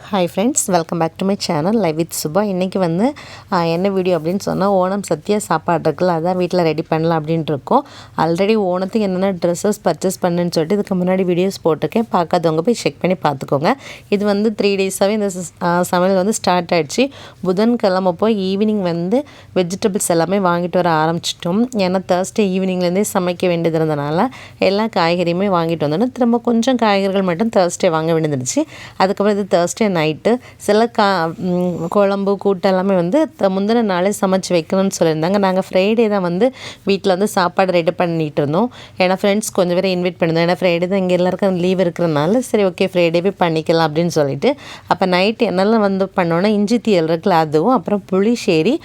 Hi friends, welcome back to my channel live with Subha. இன்றைக்கி வந்து என்ன வீடியோ அப்படின்னு சொன்னால், ஓணம் சத்யா சாப்பாடு இருக்குல்ல, அதான் வீட்டில் ரெடி பண்ணலாம் அப்படின்ட்டு இருக்கோம். ஆல்ரெடி ஓணத்துக்கு என்னென்ன ட்ரெஸ்ஸஸ் பர்ச்சேஸ் பண்ணுன்னு சொல்லிட்டு இதுக்கு முன்னாடி வீடியோஸ் போட்டிருக்கேன். பார்க்காதவங்க போய் செக் பண்ணி பார்த்துக்கோங்க. இது வந்து 3 டேஸாகவே இந்த சமையல் வந்து ஸ்டார்ட் ஆகிடுச்சு. புதன்கிழமை போய் ஈவினிங் வந்து வெஜிடபிள்ஸ் எல்லாமே வாங்கிட்டு வர ஆரம்பிச்சிட்டோம். ஏன்னா தேர்ஸ்டே ஈவினிங்லேருந்தே சமைக்க வேண்டியது இருந்தனால எல்லா காய்கறியுமே வாங்கிட்டு வந்தோன்னா திரும்ப கொஞ்சம் காய்கறிகள் மட்டும் தேர்ஸ்டே வாங்க வேண்டியதுருந்துச்சு. அதுக்கப்புறம் இது தேர்ஸ்டே நைட்டு சில குழம்பு கூட்டு எல்லாமே வந்து முந்தின நாளே சமைச்சு வைக்கணும்னு சொல்லியிருந்தாங்க. நாங்கள் ஃப்ரைடே தான் வந்து வீட்டில் வந்து சாப்பாடு ரெடி பண்ணிகிட்டு இருந்தோம். ஏன்னா ஃப்ரெண்ட்ஸ் கொஞ்சம் பேர் இன்வைட் பண்ணியிருந்தோம். ஏன்னா ஃப்ரைடே தான் இங்கே எல்லாருக்கும் லீவ் இருக்கிறதுனால சரி ஓகே ஃப்ரைடேவே பண்ணிக்கலாம் அப்படின்னு சொல்லிட்டு, அப்போ நைட்டு என்னெல்லாம் வந்து பண்ணோன்னா, இஞ்சி தீயல் இருக்குல்ல அதுவும், அப்புறம் புளிச்சேரி,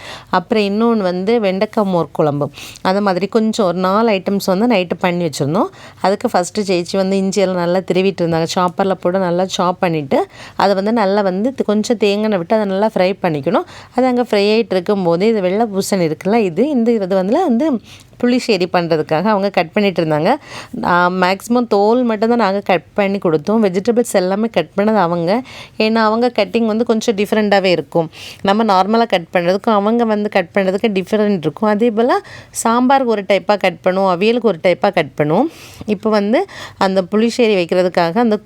அப்புறம் இன்னொன்று வந்து வெண்டைக்காய் மோர் குழம்பு, அந்த மாதிரி கொஞ்சம் ஒரு 4 ஐட்டம்ஸ் வந்து நைட்டு பண்ணி வச்சுருந்தோம். அதுக்கு ஃபஸ்ட்டு சேச்சி வந்து இஞ்சியெல்லாம் நல்லா திருவிட்டு இருந்தாங்க. சாப்பரில் போட்டு நல்லா சாப் பண்ணிவிட்டு அதை வந்து நல்லா வந்து கொஞ்சம் தேங்காய் விட்டு அதை நல்லா ஃப்ரை பண்ணிக்கணும். அது அங்கே ஃப்ரை ஆகிட்டு இருக்கும்போது இது வெள்ளை பூசணி இருக்குல்ல, இது வந்து புளிச்சேரி பண்ணுறதுக்காக அவங்க கட் பண்ணிகிட்டு இருந்தாங்க. மேக்ஸிமம் தோல் மட்டும்தான் நாங்கள் கட் பண்ணி கொடுத்தோம். வெஜிடபிள்ஸ் எல்லாமே கட் பண்ணது அவங்க. ஏன்னா அவங்க கட்டிங் வந்து கொஞ்சம் டிஃப்ரெண்ட்டாகவே இருக்கும். நம்ம நார்மலாக கட் பண்ணுறதுக்கும் அவங்க வந்து கட் பண்ணுறதுக்கு டிஃப்ரெண்ட் இருக்கும். அதே போல் சாம்பாருக்கு ஒரு டைப்பாக கட் பண்ணுவோம், அவியலுக்கு ஒரு டைப்பாக கட் பண்ணுவோம். இப்போ வந்து அந்த புளிச்சேரி வைக்கிறதுக்காக அந்த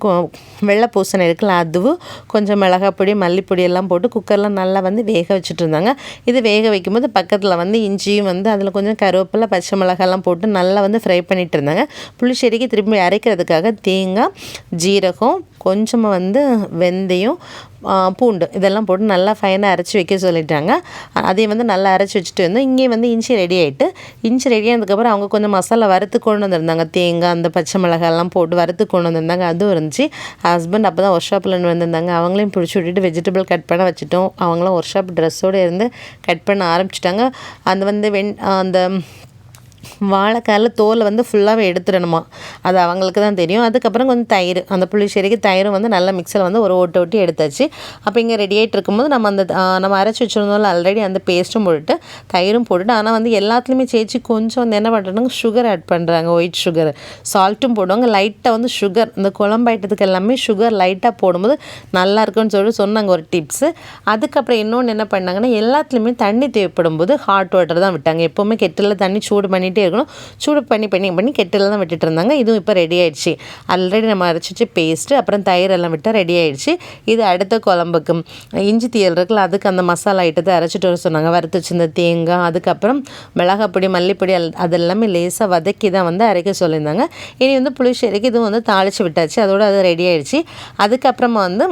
வெள்ளை பூசணி இருக்குல்ல, அதுவும் கொஞ்சம் மிளகாப்பொடி மல்லிப்பொடி எல்லாம் போட்டு குக்கரில் நல்லா வந்து வேக வச்சுட்டு இருந்தாங்க. இது வேக வைக்கும்போது பக்கத்தில் வந்து இஞ்சியும் வந்து அதில் கொஞ்சம் கருவேப்பிலை பச்சை மிளகாலாம் போட்டு நல்லா வந்து ஃப்ரை பண்ணிகிட்டு இருந்தாங்க. புளிச்சேரிக்கு திரும்பி அரைக்கிறதுக்காக தேங்காய், ஜீரகம், கொஞ்சமாக வந்து வெந்தயம், பூண்டு இதெல்லாம் போட்டு நல்லா ஃபைனாக அரைச்சி வைக்க சொல்லிட்டாங்க. அதையும் வந்து நல்லா அரைச்சி வச்சுட்டு இருந்தோம். இங்கே வந்து இஞ்சி ரெடி ஆகிட்டு, இஞ்சி ரெடி ஆனதுக்கப்புறம் அவங்க கொஞ்சம் மசாலா வறுத்து கொண்டு வந்திருந்தாங்க. தேங்காய் அந்த பச்சை மிளகாலாம் போட்டு வறுத்து கொண்டு வந்திருந்தாங்க. அதுவும் இருந்துச்சு. ஹஸ்பண்ட் அப்போ தான் ஒர்க் ஷாப்பில் வந்திருந்தாங்க. அவங்களையும் பிடிச்சி விட்டுட்டு வெஜிடபிள் கட் பண்ண வச்சுட்டோம். அவங்களும் ஒர்க் ஷாப் ட்ரெஸ்ஸோடு இருந்து கட் பண்ண ஆரம்பிச்சிட்டாங்க. அந்த வந்து அந்த வாழைக்காயில் தோலை வந்து ஃபுல்லாகவே எடுத்துடணுமா, அது அவங்களுக்கு தான் தெரியும். அதுக்கப்புறம் கொஞ்சம் தயிர், அந்த புளிச்சேரிக்கு தயிரும் வந்து நல்லா மிக்சியில் வந்து ஒரு ஓட்டி எடுத்தாச்சு. அப்போ இங்கே ரெடி ஆகிட்டு இருக்கும்போது நம்ம அரைச்சி வச்சுருந்தோம்ல ஆல்ரெடி, அந்த பேஸ்ட்டும் போட்டுட்டு தயிரும் போட்டுட்டு, ஆனால் வந்து எல்லாத்துலேயுமே சேச்சி கொஞ்சம் வந்து என்ன பண்ணுறாங்க, சுகர் ஆட் பண்ணுறாங்க. ஒயிட் சுகர், சால்ட்டும் போடுவாங்க. லைட்டாக வந்து சுகர், இந்த குழம்பு ஐட்டத்துக்கு எல்லாமே சுகர் லைட்டாக போடும்போது நல்லா இருக்குன்னு சொல்லி சொன்னாங்க, ஒரு டிப்ஸு. அதுக்கப்புறம் இன்னொன்று என்ன பண்ணாங்கன்னா, எல்லாத்துலேயுமே தண்ணி தேவைப்படும் போது ஹாட் வாட்டர் தான் விட்டாங்க. எப்போவுமே கெட்டில் தண்ணி சூடு பண்ணிகிட்டே இருக்கணும். சூடு பண்ணி கெட்டில் தான் விட்டுட்டு இருந்தாங்க. இதுவும் இப்போ ரெடி ஆகிடுச்சு. ஆல்ரெடி நம்ம அரைச்சிச்சு பேஸ்ட்டு, அப்புறம் தயிர் எல்லாம் விட்டால் ரெடி ஆகிடுச்சு. இது அடுத்த குழம்புக்கு இஞ்சி தீயல் இருக்குல்ல, அதுக்கு அந்த மசாலா ஐட்டத்தை அரைச்சிட்டு வர சொன்னாங்க. வறுத்து வச்சிருந்த தேங்காய், அதுக்கப்புறம் மிளகாப்பொடி மல்லிப்பொடி அதெல்லாமே லேசாக வதக்கி தான் வந்து அரைக்க சொல்லியிருந்தாங்க. இனி வந்து புளிச்சேரிக்கு இதுவும் வந்து தாளித்து விட்டாச்சு. அதோடு அது ரெடி ஆகிடுச்சு. அதுக்கப்புறமா வந்து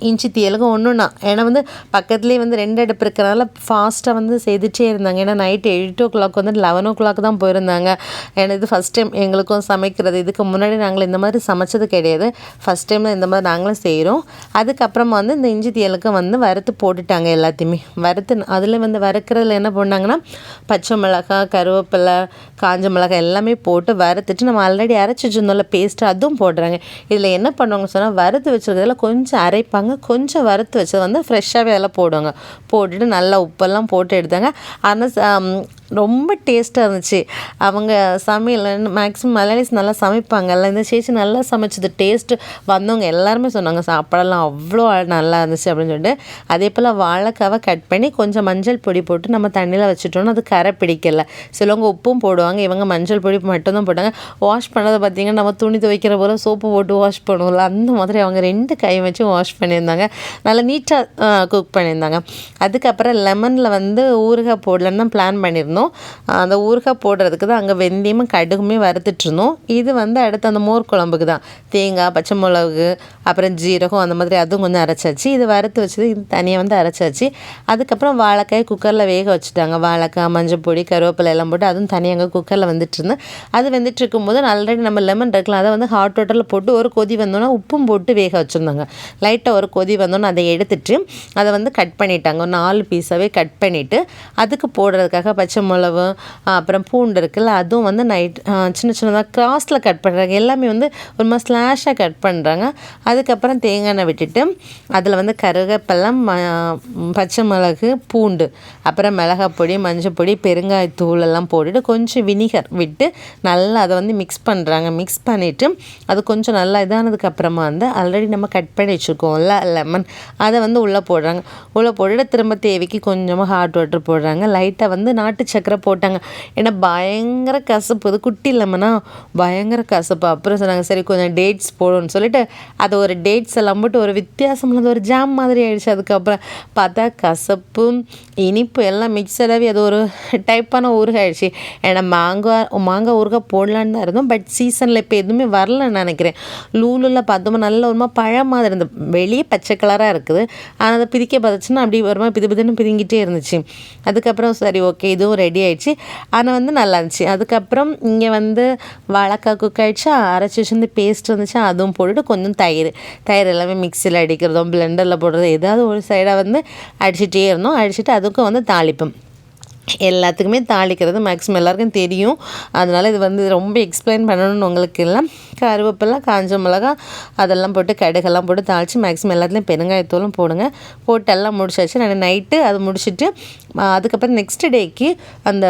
இஞ்சி தீயலுக்கு ஒன்றுனா, ஏன்னா வந்து பக்கத்துலேயே வந்து 2 அடுப்பு இருக்கிறனால ஃபாஸ்ட்டாக வந்து செய்துட்டே இருந்தாங்க. ஏன்னா நைட்டு 8 o'clock வந்து 11 o'clock தான் போயிருந்தாங்க. ஏன்னா இது ஃபஸ்ட் டைம் எங்களுக்கும் சமைக்கிறது. இதுக்கு முன்னாடி நாங்கள் இந்த மாதிரி சமைச்சது கிடையாது. ஃபஸ்ட் டைம் தான் இந்த மாதிரி நாங்களும் செய்கிறோம். அதுக்கப்புறமா வந்து இந்த இஞ்சி தீயலுக்கு வந்து வறுத்து போட்டுட்டாங்க. எல்லாத்தையுமே வறுத்து அதில் வந்து வறுக்கிறதுல என்ன பண்ணாங்கன்னா, பச்சை மிளகாய், கருவேப்பிலை, காஞ்ச மிளகாய் எல்லாமே போட்டு வறுத்துட்டு நம்ம ஆல்ரெடி அரைச்சி வச்சுருந்தோம்ல பேஸ்ட்டு, அதுவும் போடுறாங்க. இதில் என்ன பண்ணுவாங்க சொன்னால், வறுத்து வச்சுருக்கிறதுல கொஞ்சம் கொஞ்சம் வறுத்து வச்சதை வந்து ஃப்ரெஷ்ஷாகவே அதெல்லாம் போடுவாங்க. போட்டுட்டு நல்லா உப்பெல்லாம் போட்டு எடுத்தாங்க. ஆனால் ரொம்ப டேஸ்ட்டாக இருந்துச்சு. அவங்க சமையல் மேக்ஸிமம் மலையாளிஸ் நல்லா சமைப்பாங்கல்ல, இந்த சேச்சி நல்லா சமைச்சது. டேஸ்ட்டு வந்தவங்க எல்லாருமே சொன்னாங்க, சாப்பாடெல்லாம் அவ்வளோ நல்லா இருந்துச்சு அப்படின்னு சொல்லிட்டு. அதே போல் வாழைக்காவை கட் பண்ணி கொஞ்சம் மஞ்சள் பொடி போட்டு நம்ம தண்ணியில் வச்சுட்டோன்னா அது கரை பிடிக்கல. சிலவங்க உப்பும் போடுவாங்க, இவங்க மஞ்சள் பொடி மட்டும்தான் போட்டாங்க. வாஷ் பண்ணதை பார்த்திங்கன்னா, நம்ம துணி துவைக்கிற போல் சோப்பு போட்டு வாஷ் பண்ணுவோம்ல, அந்த மாதிரி அவங்க 2 கை வச்சு வாஷ் பண்ணியிருந்தாங்க. நல்லா நீட்டாக குக் பண்ணியிருந்தாங்க. அதுக்கப்புறம் லெமனில் வந்து ஊறுகாய் போடலன்னு தான் பிளான் பண்ணியிருந்தோம். அந்த ஊறுகாய் போடுறதுக்கு தான் அங்கே வெந்தயமும் கடுகுமே வறுத்துட்ருந்தோம். இது வந்து அடுத்து அந்த மோர் குழம்புக்கு தான் தேங்காய், பச்சை மிளகு, அப்புறம் ஜீரகம் அந்த மாதிரி அதுவும் கொஞ்சம் அரைச்சாச்சு. இது வறுத்து வச்சது இது தனியாக வந்து அரைச்சாச்சு. அதுக்கப்புறம் வாழைக்காய் குக்கரில் வேக வச்சுட்டாங்க. வாழைக்காய், மஞ்சள் பொடி, கருவேப்பிலை எல்லாம் போட்டு அதுவும் தனியாக அங்கே குக்கரில் வந்துட்டுருந்தேன். அது வெந்துட்டு இருக்கும்போது ஆல்ரெடி நம்ம லெமன் இருக்கலாம், அதை வந்து ஹாட் வாட்டரில் போட்டு ஒரு கொதி வந்தோன்னா உப்பும் போட்டு வேக வச்சுருந்தாங்க. லைட்டாக ஒரு கொதி வந்தோன்னு அதை எடுத்துட்டு அதை வந்து கட் பண்ணிட்டாங்க. ஒரு 4 பீஸாகவே கட் பண்ணிவிட்டு அதுக்கு போடுறதுக்காக பச்சை மிளகு அப்புறம் பூண்டு இருக்குல்ல, அதுவும் வந்து நைட் சின்ன சின்னதாக கிராஸில் கட் பண்ணுறாங்க. எல்லாமே வந்து ஒரு மாதிரி ஸ்லாஷாக கட் பண்ணுறாங்க. அதுக்கப்புறம் தேங்காய் எண்ணெய் விட்டுட்டு அதில் வந்து கருவேப்பிலை, பச்சை மிளகு, பூண்டு, அப்புறம் மிளகாய் பொடி, மஞ்சள் பொடி, பெருங்காயத்தூள் எல்லாம் போட்டுட்டு கொஞ்சம் வினிகர் விட்டு நல்லா அதை வந்து மிக்ஸ் பண்ணுறாங்க. மிக்ஸ் பண்ணிவிட்டு அது கொஞ்சம் நல்லா இதானதுக்கப்புறமா வந்து ஆல்ரெடி நம்ம கட் பண்ணி வச்சுருக்கோம்ல லெமன், அதை வந்து உள்ளே போடுறாங்க. உள்ளே போட்டுட்டு திரும்ப தேவைக்கு கொஞ்சமாக ஹாட் வாட்டர் போடுறாங்க. லைட்டாக வந்து நாட்டு சக்கரை போட்டாங்க. ஏன்னா பயங்கர கசப்பு, இது குட்டி லெமனா பயங்கர கசப்பு. அப்புறம் சொன்னாங்க சரி கொஞ்சம் டேட்ஸ் போடுன்னு சொல்லிட்டு அது ஒரு டேட்ஸ் எல்லாம் போட்டு ஒரு வித்தியாசமானது ஒரு ஜாம் மாதிரி ஆயிடுச்சு. அதுக்கப்புறம் பார்த்தா கசப்பு இனிப்பு எல்லாம் மிக்சடாகவே அது ஒரு டைப்பான ஊறுகாய் ஆயிடுச்சு. ஏன்னா மாங்காய் ஊறுகாய் போடலான்னு தான் இருந்தோம். பட் சீசனில் இப்போ எதுவுமே வரலன்னு நினைக்கிறேன். லூலில் பார்த்தோம்னா நல்ல ஒரு மாதிரி பழம் மாதிரி இருந்தது. வெளியே பச்சை கலராக இருக்குது, ஆனால் அதை பிரிக்க பார்த்துச்சுன்னா அப்படி ஒரு மாதிரி பிதுன்னு பிரிங்கிட்டே இருந்துச்சு. அதுக்கப்புறம் சரி ஓகே இதுவும் ரெடி ஆகிடுச்சு. ஆனால் வந்து நல்லா இருந்துச்சு. அதுக்கப்புறம் இங்கே வந்து வாழைக்காய் குக் ஆகிடுச்சு. அரைச்சி வச்சு பேஸ்ட் இருந்துச்சு, அதுவும் போட்டுட்டு கொஞ்சம் தயிர் எல்லாமே மிக்சியில் அடிக்கிறதும் பிளெண்டரில் போடுறது ஏதாவது ஒரு சைடாக வந்து அடிச்சுட்டே இருந்தோம். அடிச்சுட்டு அதுக்கும் வந்து தாளிப்போம். எல்லாத்துக்குமே தாளிக்கிறது மேக்ஸிமம் எல்லாருக்கும் தெரியும். அதனால் இது வந்து ரொம்ப எக்ஸ்பிளைன் பண்ணணும்னு உங்களுக்கு எல்லாம் கருவேப்பிலை, காஞ்ச மிளகா அதெல்லாம் போட்டு கடுகெல்லாம் போட்டு தாளித்து மேக்ஸிமம் எல்லாத்துலேயும் பெருங்காயத்தூளும் போடுங்க. போட்டு எல்லாம் முடிச்சாச்சு. நான் நைட்டு அது முடிச்சுட்டு அதுக்கப்புறம் நெக்ஸ்ட் டேக்கு அந்த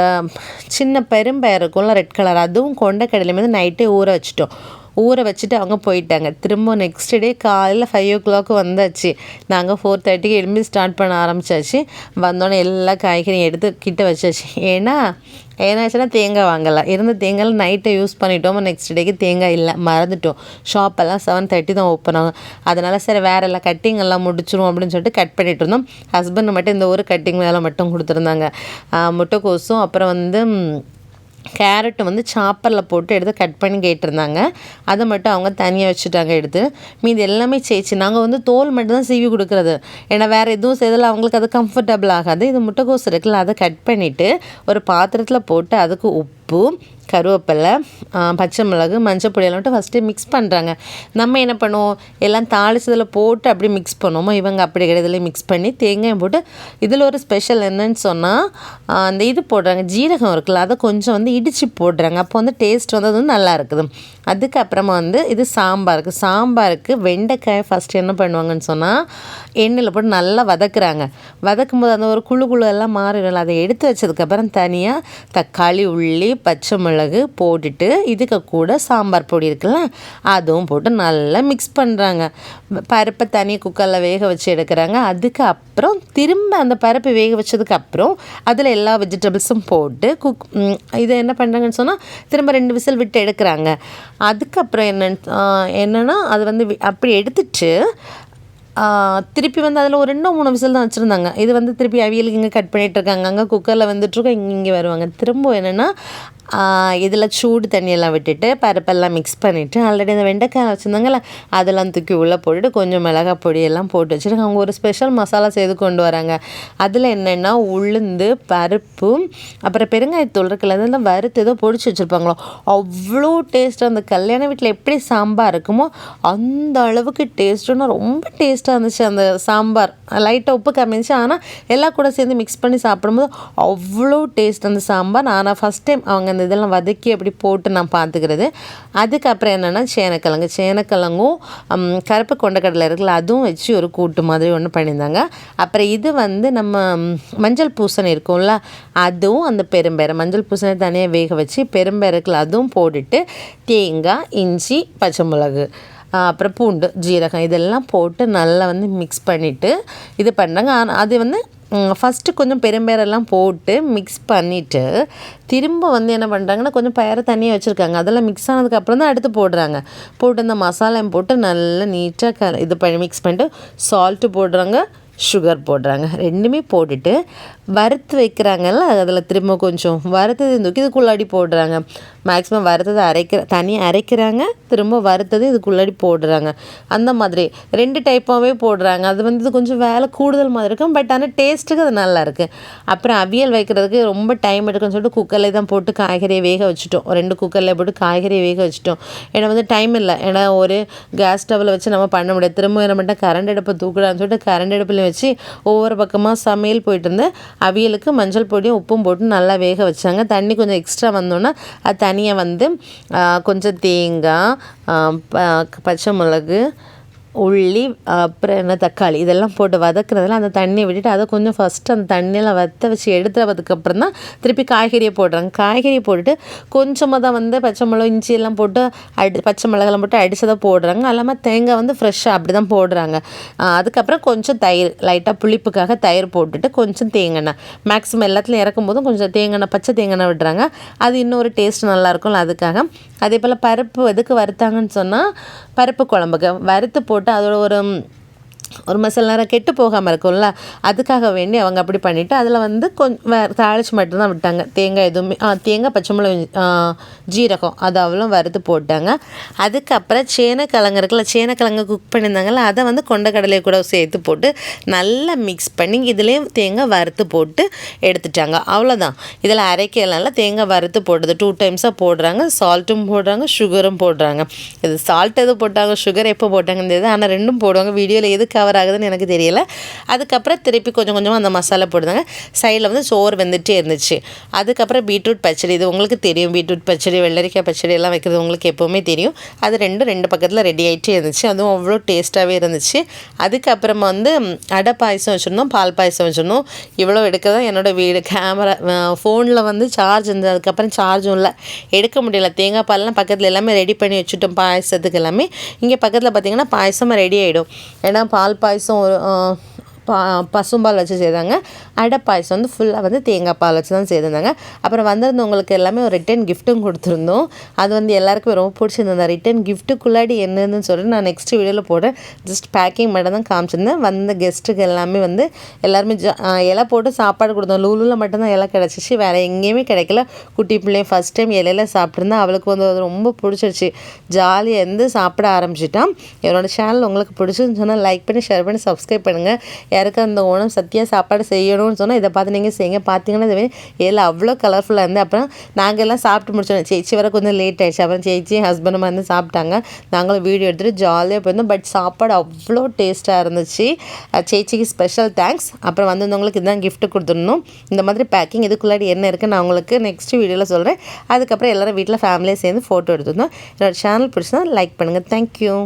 சின்ன பெரும்பயிறு இருக்கும்ல ரெட் கலர், அதுவும் கொண்டைக்கடலை வந்து நைட்டே ஊற வச்சுட்டு அவங்க போயிட்டாங்க. திரும்ப நெக்ஸ்ட் டே காலையில் 5 o'clock வந்தாச்சு. நாங்கள் 4:30க்கு எழும்பி ஸ்டார்ட் பண்ண ஆரம்பித்தாச்சு. வந்தோடனே எல்லா காய்கறியும் எடுத்து கிட்ட வச்சாச்சு. ஏன்னாச்சுன்னா தேங்காய் வாங்கலை, இருந்த தேங்காயில் நைட்டை யூஸ் பண்ணிட்டோம். நெக்ஸ்ட் டேக்கு தேங்காய் இல்லை, மறந்துட்டோம். ஷாப்பெல்லாம் 7:30 தான் ஓப்பன் ஆகும். அதனால் சரி வேறு எல்லாம் கட்டிங் எல்லாம் முடிச்சிடும் அப்படின்னு சொல்லிட்டு கட் பண்ணிகிட்டு இருந்தோம். ஹஸ்பண்ட் மட்டும் இந்த ஒரு கட்டிங் வேலை மட்டும் கொடுத்துருந்தாங்க. முட்டைக்கோசும் அப்புறம் வந்து கேரட்டு வந்து சாப்பரில் போட்டு எடுத்து கட் பண்ணி கேட்டிருந்தாங்க. அதை மட்டும் அவங்க தனியாக வச்சுட்டாங்க எடுத்து. மீது எல்லாமே சேச்சு நாங்கள் வந்து தோல் மட்டும் தான் சீவி கொடுக்குறது. ஏன்னா வேறு எதுவும் செய்தாலும் அவங்களுக்கு அது கம்ஃபர்டபுள் ஆகாது. இது முட்டைக்கோசு இருக்குல்ல, அதை கட் பண்ணிவிட்டு ஒரு பாத்திரத்தில் போட்டு அதுக்கு உப்பு, கருவேப்பிலை, பச்சை மிளகு, மஞ்சள் பொடியெல்லாம் விட்டு ஃபஸ்ட்டு மிக்ஸ் பண்ணுறாங்க. நம்ம என்ன பண்ணுவோம், எல்லாம் தாளிச்சதில் போட்டு அப்படி மிக்ஸ் பண்ணுவோமோ, இவங்க அப்படி கிடையாது. இதில் மிக்ஸ் பண்ணி தேங்காயம் போட்டு இதில் ஒரு ஸ்பெஷல் என்னன்னு சொன்னால் அந்த இது போடுறாங்க, ஜீரகம் இருக்குல்ல, அதை கொஞ்சம் வந்து இடித்து போடுறாங்க. அப்போ வந்து டேஸ்ட் வந்து அது வந்து நல்லா இருக்குது. அதுக்கப்புறமா வந்து இது சாம்பாருக்கு வெண்டைக்காய் ஃபஸ்ட்டு என்ன பண்ணுவாங்கன்னு சொன்னால் எண்ணெயில் போட்டு நல்லா வதக்கும் போது அந்த ஒரு குழு எல்லாம் மாறிடும். அதை எடுத்து வச்சதுக்கப்புறம் தனியாக தக்காளி, உள்ளி, பச்சை மிளகு போட்டுட்டு இதுக்கு கூட சாம்பார் பொடி இருக்குல்ல, அதுவும் போட்டு நல்லா மிக்ஸ் பண்ணுறாங்க. பருப்பை தனியாக குக்கரில் வேக வச்சு எடுக்கிறாங்க. அதுக்கப்புறம் திரும்ப அந்த பருப்பு வேக வச்சதுக்கப்புறம் அதில் எல்லா வெஜிடபிள்ஸும் போட்டு இதை என்ன பண்ணுறாங்கன்னு சொன்னால் திரும்ப 2 விசில் விட்டு எடுக்கிறாங்க. அதுக்கப்புறம் என்னென்னா அது வந்து அப்படி எடுத்துட்டு திருப்பி வந்து அதில் ஒரு 2-3 விசில் தான் வச்சுருந்தாங்க. இது வந்து திருப்பி அவியலுக்கு இங்கே கட் பண்ணிகிட்ருக்காங்க, அங்கே குக்கரில் வந்துட்டுருக்கோம், இங்கே வருவாங்க. திரும்ப என்னென்னா இதில் சூடு தண்ணியெல்லாம் விட்டுட்டு பருப்பெல்லாம் மிக்ஸ் பண்ணிவிட்டு ஆல்ரெடி அந்த வெண்டைக்காய் வச்சுருந்தாங்கல்ல, அதெல்லாம் தூக்கி உள்ளே போட்டுட்டு கொஞ்சம் மிளகாய் பொடியெல்லாம் போட்டு வச்சுருக்காங்க. அவங்க ஒரு ஸ்பெஷல் மசாலா செய்து கொண்டு வராங்க. அதில் என்னென்னா உளுந்து, பருப்பு, அப்புறம் பெருங்காயத்தூள் இருக்குல்ல, அதெல்லாம் வறுத்து ஏதோ பொடிச்சு வச்சுருப்பாங்களோ, அவ்வளோ டேஸ்ட்டாக அந்த கல்யாண வீட்டில் எப்படி சாம்பார் இருக்குமோ அந்த அளவுக்கு டேஸ்ட்டுன்னா ரொம்ப டேஸ்ட்டாக இருந்துச்சு. அந்த சாம்பார் லைட்டாக உப்பு கம்மிச்சு, ஆனால் எல்லாம் கூட சேர்ந்து மிக்ஸ் பண்ணி சாப்பிடும்போது அவ்வளோ டேஸ்ட் அந்த சாம்பார். ஆனால் ஃபஸ்ட் டைம் அவங்க அந்த இதெல்லாம் வதக்கி அப்படி போட்டு நான் பார்த்துக்கிறது. அதுக்கப்புறம் என்னென்னா சேனக்கிழங்கும் கருப்பு கொண்டக்கடலை இருக்குல்ல, அதுவும் வச்சு ஒரு கூட்டு மாதிரி ஒன்று பண்ணியிருந்தாங்க. அப்புறம் இது வந்து நம்ம மஞ்சள் பூசணி இருக்கும்ல, அதுவும் அந்த பெரும்பயிறு மஞ்சள் பூசணி தனியாக வேக வச்சு பெரும்பயிறு இருக்குல்ல, அதுவும் போட்டுட்டு தேங்காய், இஞ்சி, பச்சை மிளகு, அப்புறம் பூண்டு, ஜீரகம் இதெல்லாம் போட்டு நல்லா வந்து மிக்ஸ் பண்ணிவிட்டு இது பண்ணுறாங்க. ஆனால் அது வந்து ஃபஸ்ட்டு கொஞ்சம் பெரும்பயிரெல்லாம் போட்டு மிக்ஸ் பண்ணிவிட்டு திரும்ப வந்து என்ன பண்ணுறாங்கன்னா கொஞ்சம் பயரை தனியாக வச்சுருக்காங்க. அதெல்லாம் மிக்ஸ் ஆனதுக்கப்புறம் தான் எடுத்து போட்டு இந்த மசாலாவும் போட்டு நல்லா நீட்டாக இது பண்ணி மிக்ஸ் பண்ணிட்டு சால்ட்டு போடுறாங்க, சுகர் போடுறாங்க. ரெண்டுமே போட்டுட்டு வறுத்து வைக்கிறாங்கல்ல, அதில் திரும்ப கொஞ்சம் வறுத்தது தூக்கி இதுக்குள்ளாடி போடுறாங்க. மேக்ஸிமம் வறுத்தது தனியாக அரைக்கிறாங்க, திரும்ப வறுத்தது இதுக்குள்ளாடி போடுறாங்க. அந்த மாதிரி 2 டைப்பாகவே போடுறாங்க. அது வந்து இது கொஞ்சம் வேலை கூடுதல் மாதிரி இருக்கும், பட் ஆனால் டேஸ்ட்டுக்கு அது நல்லாயிருக்கு. அப்புறம் அவியல் வைக்கிறதுக்கு ரொம்ப டைம் எடுக்குன்னு சொல்லிட்டு குக்கரில் தான் போட்டு காய்கறியை வேக வச்சுட்டோம். 2 குக்கரில் போட்டு காய்கறியை வேக வச்சுட்டோம். ஏன்னா வந்து டைம் இல்லை, ஏன்னா ஒரு கேஸ் ஸ்டவ்வில் வச்சு நம்ம பண்ண முடியாது. திரும்ப என்ன பண்ணிட்டேன், கரண்ட் அடுப்பை தூக்கலான்னு சொல்லிட்டு கரண்ட் அடுப்பில் அடுப்புலையும் வச்சு ஒவ்வொரு பக்கமாக சமையல் போயிட்டு இருந்து அவியலுக்கு மஞ்சள் பொடியும் உப்பும் போட்டு நல்லா வேக வச்சாங்க. தண்ணி கொஞ்சம் எக்ஸ்ட்ரா வந்தோன்னா அது தனியாக வந்து கொஞ்சம் தேங்காய், பச்சை மிளகு, உள்ளி, அப்புறம் என்ன தக்காளி இதெல்லாம் போட்டு வதக்குறதுல அந்த தண்ணியை விட்டுட்டு அதை கொஞ்சம் ஃபஸ்ட்டு அந்த தண்ணியெல்லாம் வற்ற வச்சு எடுத்ததுக்கப்புறம் தான் திருப்பி காய்கறியை போடுறாங்க. காய்கறியை போட்டுட்டு கொஞ்சமாக தான் வந்து பச்சை மிளகு இஞ்சி எல்லாம் போட்டு பச்சை மிளகெல்லாம் போட்டு அடிச்சதை போடுறாங்க. அல்லாமல் தேங்காய் வந்து ஃப்ரெஷ்ஷாக அப்படி தான் போடுறாங்க. அதுக்கப்புறம் கொஞ்சம் தயிர் லைட்டாக புளிப்புக்காக தயிர் போட்டுட்டு கொஞ்சம் தேங்காய் மேக்ஸிமம் எல்லாத்துலையும் இறக்கும் போதும் கொஞ்சம் தேங்காய் பச்சை தேங்காய் விடுறாங்க. அது இன்னொரு டேஸ்ட் நல்லாயிருக்கும்ல அதுக்காக. அதே போல் பருப்பு எதுக்கு வறுத்தாங்கன்னு சொன்னால் பருப்பு குழம்புக்கு வறுத்து போட்டு அதோட ஒரு மசாலா நேரம் கெட்டு போகாமல் இருக்கும்ல அதுக்காக வேண்டி அவங்க அப்படி பண்ணிவிட்டு அதில் வந்து கொஞ்சம் தாளிச்சு மட்டும்தான் விட்டாங்க. தேங்காய் எதுவுமே தேங்காய், பச்சை மிளகு, ஜீரகம் அது அவ்வளோ வறுத்து போட்டாங்க. அதுக்கப்புறம் சேனக்கிழங்கு இருக்குல்ல, சேனக்கிழங்கு குக் பண்ணியிருந்தாங்கல்ல அதை வந்து கொண்டக்கடலையை கூட சேர்த்து போட்டு நல்லா மிக்ஸ் பண்ணி இதுலேயும் தேங்காய் வறுத்து போட்டு எடுத்துட்டாங்க. அவ்வளோதான். இதில் அரைக்கலாம் தேங்காய் வறுத்து போடுறது 2 டைம்ஸாக போடுறாங்க. சால்ட்டும் போடுறாங்க, சுகரும் போடுறாங்க. இது சால்ட் எது போட்டாங்க, சுகர் எப்போ போட்டாங்கன்னு தெரியுது. ஆனால் ரெண்டும் போடுவாங்க. வீடியோவில் எது கவர் ஆகுதுன்னு எனக்கு தெரியல. அதுக்கப்புறம் திருப்பி கொஞ்சம் கொஞ்சமாக அந்த மசாலா போடுதாங்க. சைடில் வந்து சோறு வெந்துகிட்டே இருந்துச்சு. அதுக்கப்புறம் பீட்ரூட் பச்சடி, இது உங்களுக்கு தெரியும். பீட்ரூட் பச்சடி, வெள்ளரிக்காய் பச்சடி எல்லாம் வைக்கிறது உங்களுக்கு எப்போவுமே தெரியும். அது ரெண்டு பக்கத்தில் ரெடி ஆகிட்டே இருந்துச்சு. அதுவும் அவ்வளோ டேஸ்ட்டாகவே இருந்துச்சு. அதுக்கப்புறமா வந்து அடை பாயசம் வச்சுருந்தோம், பால் பாயசம் வச்சுருந்தோம். இவ்வளோ எடுக்க தான் என்னோடய வீடு கேமரா ஃபோனில் வந்து சார்ஜ் இருந்தது. அதுக்கப்புறம் சார்ஜும் இல்லை, எடுக்க முடியல. தேங்காய் பால்லாம் பக்கத்தில் எல்லாமே ரெடி பண்ணி வச்சுட்டோம் பாயசத்துக்கு எல்லாமே. இங்கே பக்கத்தில் பார்த்திங்கன்னா பாயசமாக ரெடி ஆகிடும். ஏன்னா பால் பாயசம் ஒரு பசும்பால் வச்சு செய்தாங்க. அடை பாயசம் வந்து ஃபுல்லாக வந்து தேங்காய் பால் வச்சு தான் செய்திருந்தாங்க. அப்புறம் வந்திருந்தவங்களுக்கு எல்லாமே ஒரு ரிட்டன் கிஃப்ட்டும் கொடுத்துருந்தோம். அது வந்து எல்லாருக்குமே ரொம்ப பிடிச்சிருந்தது. ரிட்டன் கிஃப்ட்டுக்குள்ளாடி என்னன்னு சொல்லிட்டு நான் நெக்ஸ்ட் வீடியோவில் போடுறேன். ஜஸ்ட் பேக்கிங் மட்டும் தான் காமிச்சிருந்தேன். வந்த கெஸ்ட்டுக்கு எல்லாமே வந்து எல்லாருமே இலை போட்டு சாப்பாடு கொடுத்தோம். லூலூவில் மட்டும்தான் இலை கிடச்சிச்சு, வேறு எங்கேயுமே கிடைக்கல. குட்டி பிள்ளைய ஃபஸ்ட் டைம் இலையில சாப்பிட்ருந்தா அவளுக்கு வந்து அது ரொம்ப பிடிச்சிருச்சு. ஜாலியாக இருந்து சாப்பிட ஆரம்பிச்சிட்டான். என்னோடய சேனல் உங்களுக்கு பிடிச்சிருன்னு சொன்னால் லைக் பண்ணி, ஷேர் பண்ணி, சப்ஸ்கிரைப் பண்ணுங்கள். யாருக்கு அந்த ஓணம் சத்யா சாப்பாடு செய்யணும்னு சொன்னால் இதை பார்த்து நீங்கள் செய்யுங்க. பார்த்தீங்கன்னா இதுவே எல்லாம் அவ்வளோ கலர்ஃபுல்லாக இருந்து. அப்புறம் நாங்கள் எல்லாம் சாப்பிட்டு முடிச்சோம். சேச்சி வர கொஞ்சம் லேட் ஆகிடுச்சு. அப்புறம் சேச்சி ஹஸ்பண்டுமா வந்து சாப்பிட்டாங்க. நாங்களும் வீடியோ எடுத்துகிட்டு ஜாலியாக போயிருந்தோம். பட் சாப்பாடு அவ்வளோ டேஸ்ட்டாக இருந்துச்சு. சேச்சிக்கு ஸ்பெஷல் தேங்க்ஸ். அப்புறம் வந்தவங்களுக்கு இதுதான் கிஃப்ட் கொடுத்துருந்தோம். இந்த மாதிரி பேக்கிங் இதுக்குள்ளாடி என்ன இருக்குன்னு நான் உங்களுக்கு நெக்ஸ்ட் வீடியோவில் சொல்கிறேன். அதுக்கப்புறம் எல்லோரும் வீட்டில் ஃபேமிலியாக சேர்ந்து ஃபோட்டோ எடுத்துருந்தோம். என்னோடய சேனல் பிடிச்சா லைக் பண்ணுங்கள். தேங்க்யூ.